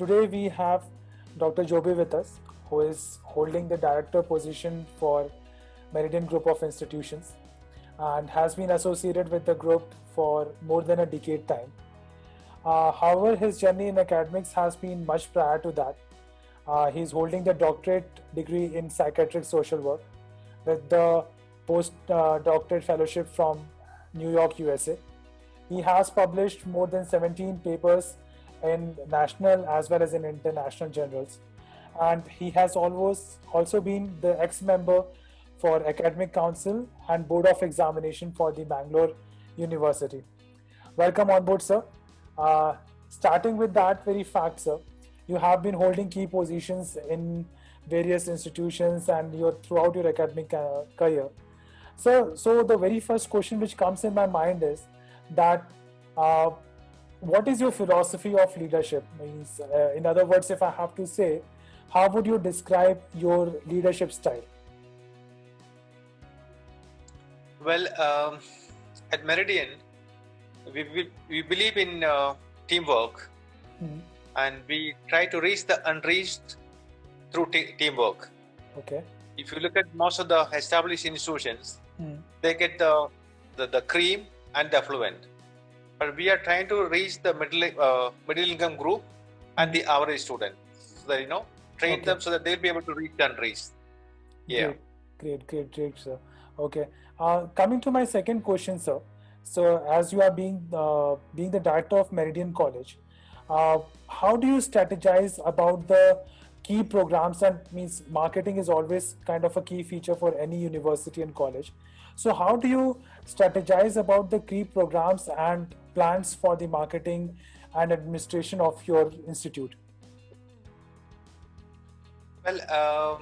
today we have Dr. Joby with us, who is holding the director position for Meridian Group of Institutions and has been associated with the group for more than a decade time. However, his journey in academics has been much prior to that. He's holding the doctorate degree in psychiatric social work with the postdoctorate fellowship from New York, USA. He has published more than 17 papers in national as well as in international journals. And he has always also been the ex-member for Academic Council and Board of Examination for the Bangalore University. Welcome on board, sir. Starting with that very fact, sir, you have been holding key positions in various institutions and throughout your academic career. So the very first question which comes in my mind is that what is your philosophy of leadership? Means, in other words, if I have to say, how would you describe your leadership style? Well, at Meridian, we believe in teamwork, and we try to reach the unreached through teamwork. Okay. If you look at most of the established institutions, they get the cream and the affluent, but we are trying to reach the middle income group and the average student, so that train them so that they'll be able to reach the unreached. Yeah. Great, sir. Okay. Coming to my second question, sir. So, as you are being the director of Meridian College, how do you strategize about the key programs? And means marketing is always kind of a key feature for any university and college. So, how do you strategize about the key programs and plans for the marketing and administration of your institute? Well,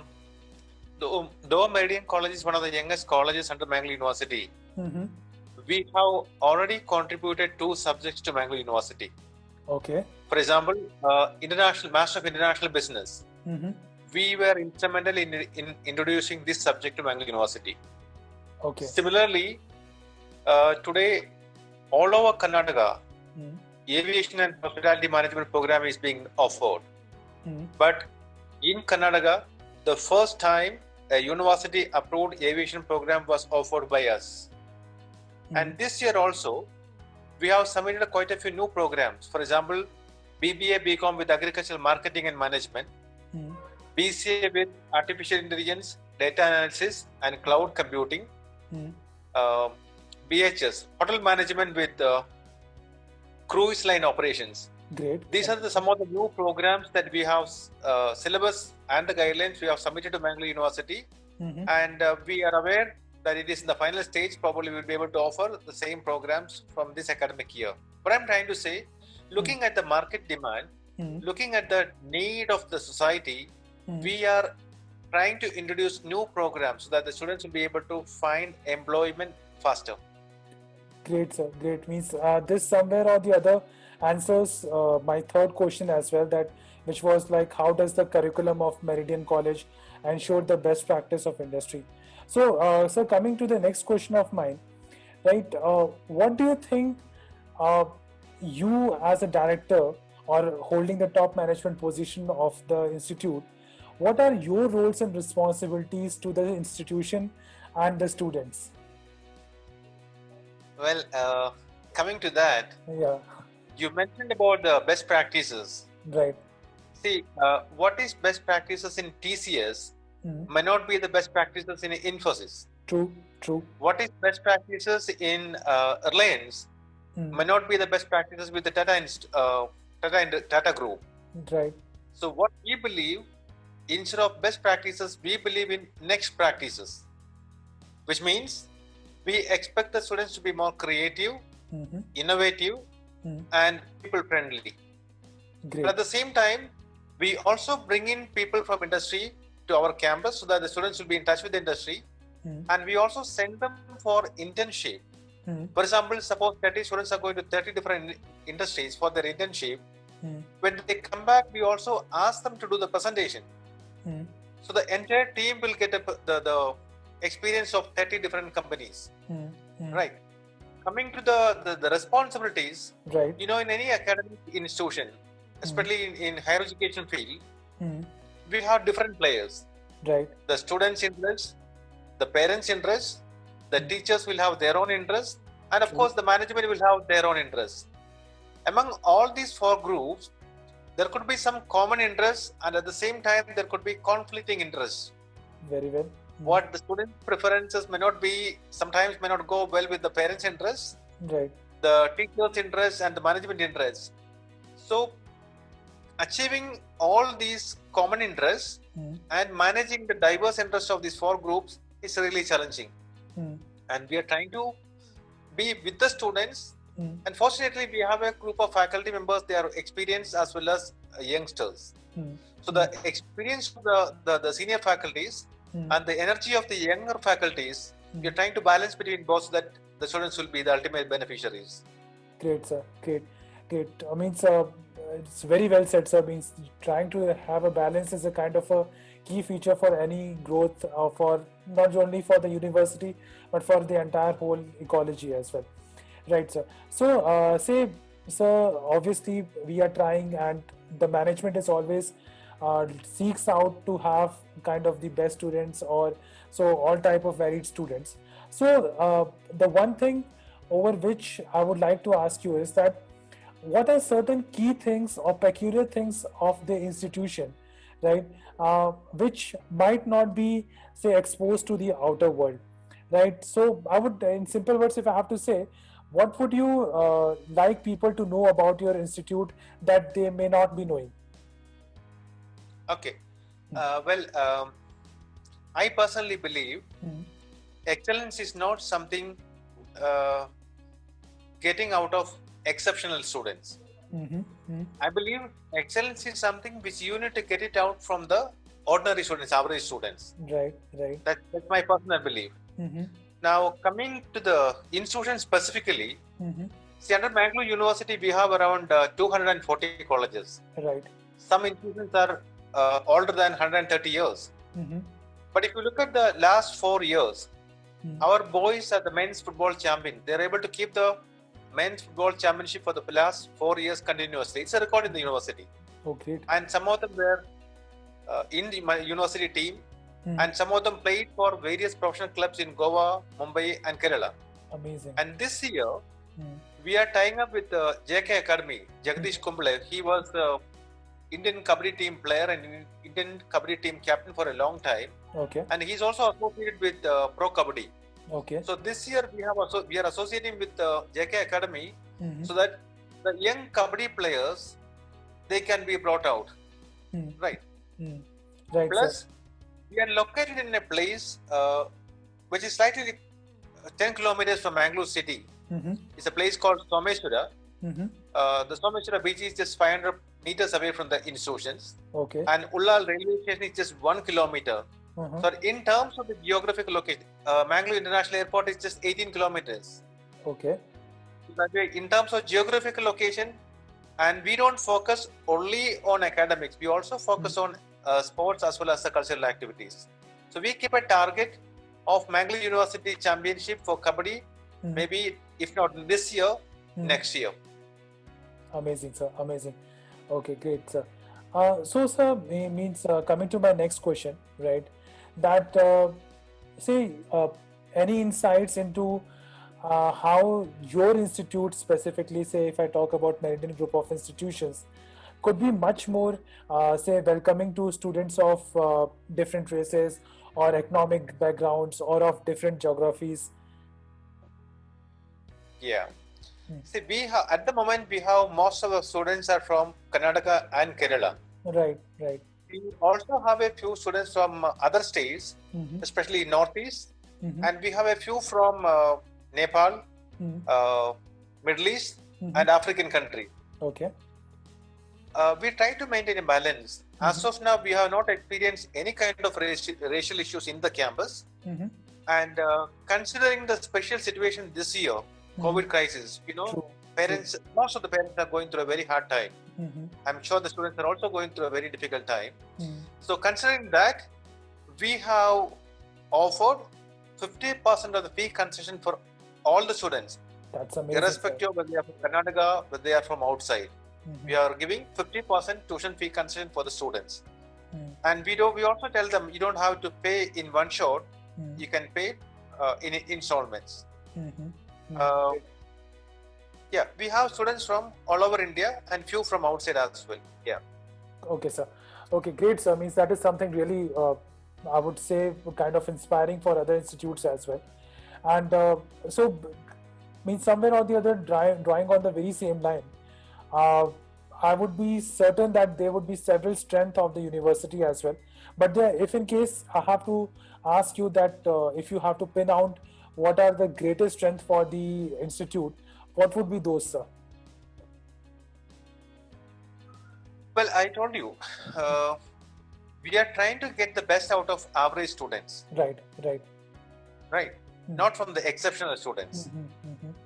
though Meridian College is one of the youngest colleges under Mangalore University, we have already contributed 2 subjects to Mangalore University. Okay. For example, Master of International Business. We were instrumental in introducing this subject to Mangalore University. Okay. Similarly, today, all over Karnataka, aviation and hospitality management program is being offered. But in Karnataka, the first time a university approved aviation program was offered by us. And this year also, we have submitted quite a few new programs. For example, BBA, BCom with Agricultural Marketing and Management, BCA with Artificial Intelligence, Data Analysis and Cloud Computing, BHS, Hotel Management with Cruise Line Operations. Great. These are some of the new programs that we have, syllabus and the guidelines we have submitted to Mangalore University. And we are aware that it is in the final stage. Probably we'll be able to offer the same programs from this academic year. But I'm trying to say, looking at the market demand, looking at the need of the society, we are trying to introduce new programs so that the students will be able to find employment faster. Great, sir. Great. Means this somewhere or the other answers my third question as well, which was like, how does the curriculum of Meridian College ensure the best practice of industry? So, sir, coming to the next question of mine, right? What do you think you as a director or holding the top management position of the institute, what are your roles and responsibilities to the institution and the students? Well, coming to that, you mentioned about the best practices. Right. See, what is best practices in TCS may not be the best practices in Infosys. True. What is best practices in Reliance may not be the best practices with the Tata Group. Right. So what we believe, instead of best practices, we believe in next practices, which means we expect the students to be more creative, innovative, and people friendly. Great. But at the same time, we also bring in people from industry to our campus so that the students will be in touch with the industry, and we also send them for internship. For example, suppose 30 students are going to 30 different industries for their internship. When they come back, we also ask them to do the presentation. So the entire team will get the experience of 30 different companies. Right. Coming to the responsibilities, right. In any academic institution, especially in higher education field, we have different players. Right. The students' interest, the parents' interest, the teachers will have their own interest, and of course the management will have their own interest. Among all these four groups, there could be some common interests, and at the same time there could be conflicting interests. Very well. What the student preferences sometimes may not go well with the parents' interests, right, the teachers' interests, and the management interests. So achieving all these common interests and managing the diverse interests of these four groups is really challenging. And we are trying to be with the students. And fortunately, we have a group of faculty members. They are experienced as well as youngsters. So the experience of the senior faculties and the energy of the younger faculties, we are trying to balance between both so that the students will be the ultimate beneficiaries. Great, sir. Great. I mean, sir, it's very well said, sir. Means trying to have a balance is a kind of a key feature for any growth, for not only for the university but for the entire whole ecology as well. Right, sir. So, sir, obviously we are trying, and the management is always seeks out to have kind of the best students, or so all type of varied students. So, the one thing over which I would like to ask you is that what are certain key things or peculiar things of the institution, right, which might not be, say, exposed to the outer world, right? So, I would, in simple words, if I have to say, what would you like people to know about your institute that they may not be knowing? Okay. I personally believe excellence is not something getting out of exceptional students. I believe excellence is something which you need to get it out from the ordinary students, average students. Right. That's my personal belief. Now, coming to the institution specifically, see, under Mangalore University, we have around 240 colleges. Right. Some institutions are older than 130 years. But if you look at the last 4 years, our boys are the men's football champion. They're able to keep the men's football championship for the last 4 years continuously. It's a record in the university. Oh, great. And some of them were in my university team. And some of them played for various professional clubs in Goa, Mumbai, and Kerala. Amazing. And this year, we are tying up with JK Academy. Jagdish Kumble. He was the Indian Kabaddi team player and Indian Kabaddi team captain for a long time. Okay. And he's also associated with Pro Kabaddi. Okay. So this year we are associating with JK Academy so that the young Kabaddi players, they can be brought out. Right. Right. Plus, we are located in a place which is slightly 10 kilometers from Mangalore city. It's a place called Someshwara. The Someshwara beach is just 500 meters away from the institutions. Okay. And Ullal railway station is just 1 kilometer. So in terms of the geographical location, Mangalore International Airport is just 18 kilometers. Okay. So in terms of geographical location, and we don't focus only on academics, we also focus on sports as well as the cultural activities. So we keep a target of Mangalore University Championship for Kabaddi, maybe if not this year, next year. Amazing, sir. Amazing. Okay, great, sir. So, sir, means coming to my next question, right? That any insights into how your institute specifically, say, if I talk about Meridian Group of Institutions, could be much more, welcoming to students of different races or economic backgrounds or of different geographies? Yeah. See, at the moment we have most of the students are from Karnataka and Kerala. Right. We also have a few students from other states, especially Northeast, and we have a few from Nepal, Middle East, and African country. Okay. We try to maintain a balance. As of now, we have not experienced any kind of racial issues in the campus. And considering the special situation this year, COVID crisis, parents, most of the parents are going through a very hard time. I'm sure the students are also going through a very difficult time. So considering that, we have offered 50% of the fee concession for all the students. That's amazing. Irrespective of whether they are from Karnataka, whether they are from outside. we are giving 50% tuition fee concession for the students. And we also tell them you don't have to pay in one shot. You can pay in installments. Yeah, we have students from all over India and few from outside as well. Yeah. Okay, sir. Okay, great, sir. Means that is something really, I would say, kind of inspiring for other institutes as well. And so, means somewhere or the other, drawing on the very same line, I would be certain that there would be several strengths of the university as well. But if in case I have to ask you that if you have to pin out what are the greatest strengths for the institute, what would be those, sir? Well, I told you, we are trying to get the best out of average students. Right. Not from the exceptional students.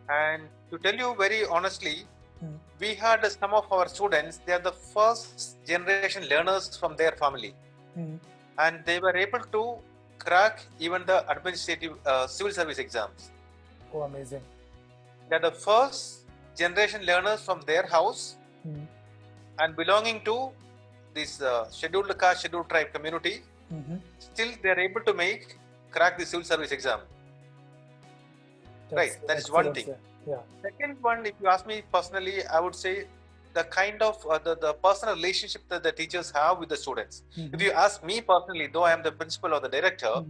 And to tell you very honestly, we had some of our students, they are the first generation learners from their family. And they were able to crack even the administrative civil service exams. Oh, amazing. They are the first generation learners from their house and belonging to this scheduled caste, scheduled tribe community. Still, they are able to crack the civil service exam. That is one thing. Yeah. Second one, if you ask me personally, I would say the kind of the personal relationship that the teachers have with the students. If you ask me personally, though I am the principal or the director,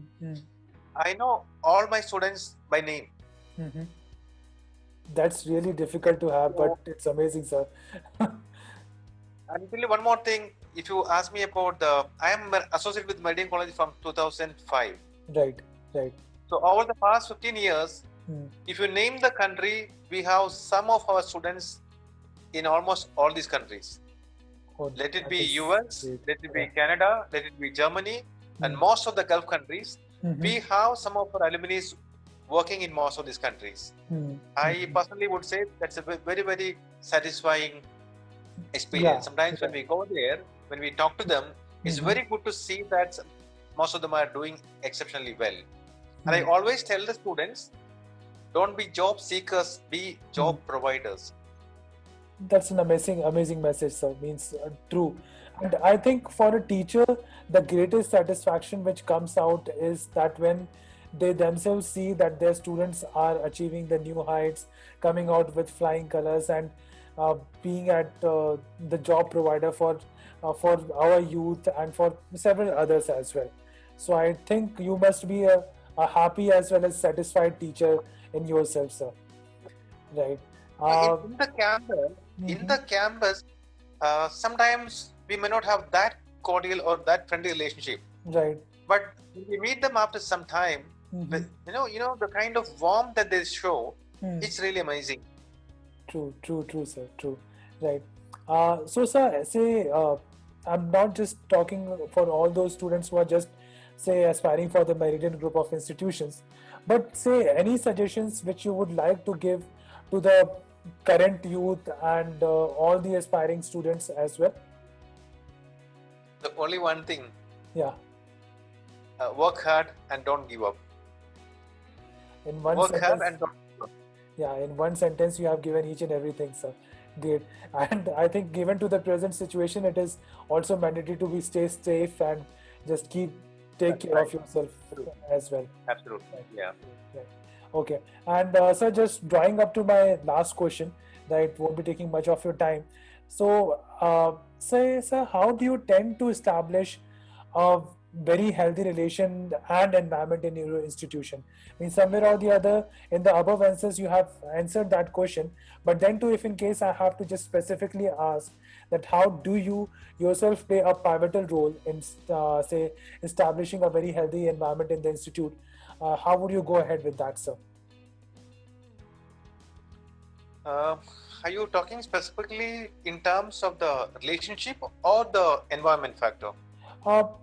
I know all my students by name. That's really difficult to have, but it's amazing, sir. And I'll tell you one more thing. If you ask me about I am associated with Meridian College from 2005. Right. So over the past 15 years, if you name the country, we have some of our students in almost all these countries. Let it be US, let it be Canada, let it be Germany, and most of the Gulf countries. We have some of our alumni working in most of these countries. I personally would say that's a very, very satisfying experience. Sometimes when we go there, when we talk to them, it's very good to see that most of them are doing exceptionally well. And I always tell the students, don't be job seekers, be job providers. That's an amazing message, sir. Means true. And I think for a teacher, the greatest satisfaction which comes out is that when they themselves see that their students are achieving the new heights, coming out with flying colors, and being at the job provider for our youth and for several others as well. So I think you must be a happy as well as satisfied teacher in yourself, sir. Right. In the campus, sometimes we may not have that cordial or that friendly relationship. Right. But when we meet them after some time, you know the kind of warmth that they show, it's really amazing. True, sir. True. Right. So, sir, say I'm not just talking for all those students who are just say aspiring for the Meridian group of institutions, but say any suggestions which you would like to give to the current youth and all the aspiring students as well? The only one thing. Yeah. Work hard and don't give up. In one work sentence, hard and don't give up. Yeah, in one sentence you have given each and everything, sir. Great. And I think given to the present situation, it is also mandatory to stay safe and just take care of yourself as well. Absolutely. Yeah. Right. Okay. And sir, just drawing up to my last question, that won't be taking much of your time. So, sir, how do you tend to establish a very healthy relation and environment in your institution? I mean, somewhere or the other, in the above answers, you have answered that question. But then too, if in case I have to just specifically ask that how do you yourself play a pivotal role in, say, establishing a very healthy environment in the institute, how would you go ahead with that, sir? Are you talking specifically in terms of the relationship or the environment factor?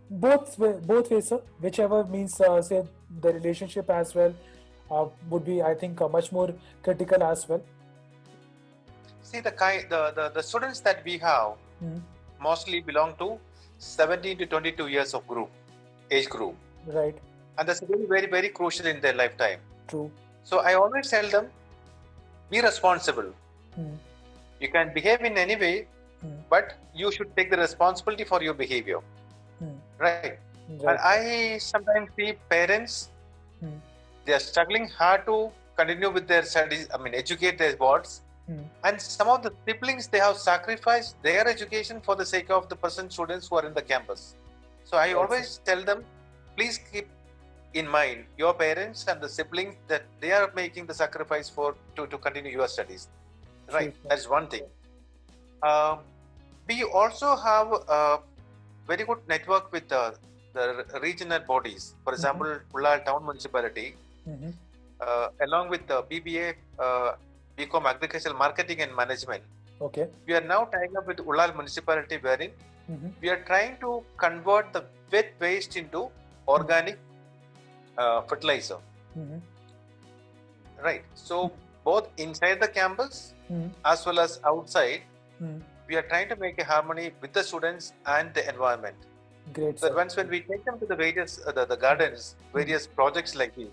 Both ways, sir. Whichever means, say, the relationship as well would be, I think, much more critical as well. See, the students that we have mostly belong to 17 to 22 years of age group. Right. And that's very, very, very crucial in their lifetime. True. So I always tell them, be responsible. You can behave in any way, but you should take the responsibility for your behavior. Right. And I sometimes see parents, they are struggling hard to continue with their studies, educate their wards. And some of the siblings, they have sacrificed their education for the sake of the present students who are in the campus. So I always tell them, please keep in mind your parents and the siblings, that they are making the sacrifice to continue your studies. Right, that's one thing. We also have a very good network with the regional bodies. For example, Ullal Town Municipality, along with the BBA, BCom Agricultural Marketing and Management. Okay. We are now tying up with Ullal Municipality, wherein we are trying to convert the wet waste into organic fertilizer. Right. So both inside the campus as well as outside, we are trying to make a harmony with the students and the environment. Great. So once when we take them to the various the gardens, various projects like these,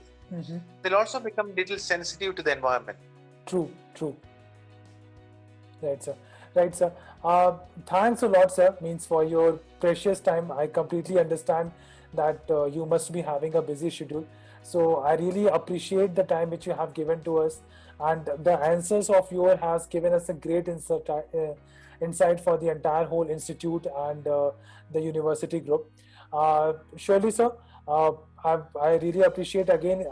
they'll also become little sensitive to the environment. True. Right, sir. Thanks a lot, sir. Means for your precious time. I completely understand that you must be having a busy schedule. So I really appreciate the time which you have given to us, and the answers of yours has given us a great insight for the entire whole institute and the university group. Surely, sir, I really appreciate again,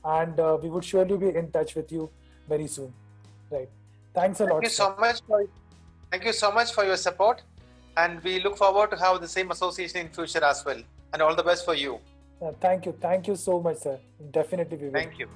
and we would surely be in touch with you very soon. Right. Thanks a lot. Thank you so much for your support, and we look forward to have the same association in future as well. And all the best for you. Thank you so much, sir. Definitely we will. Thank you.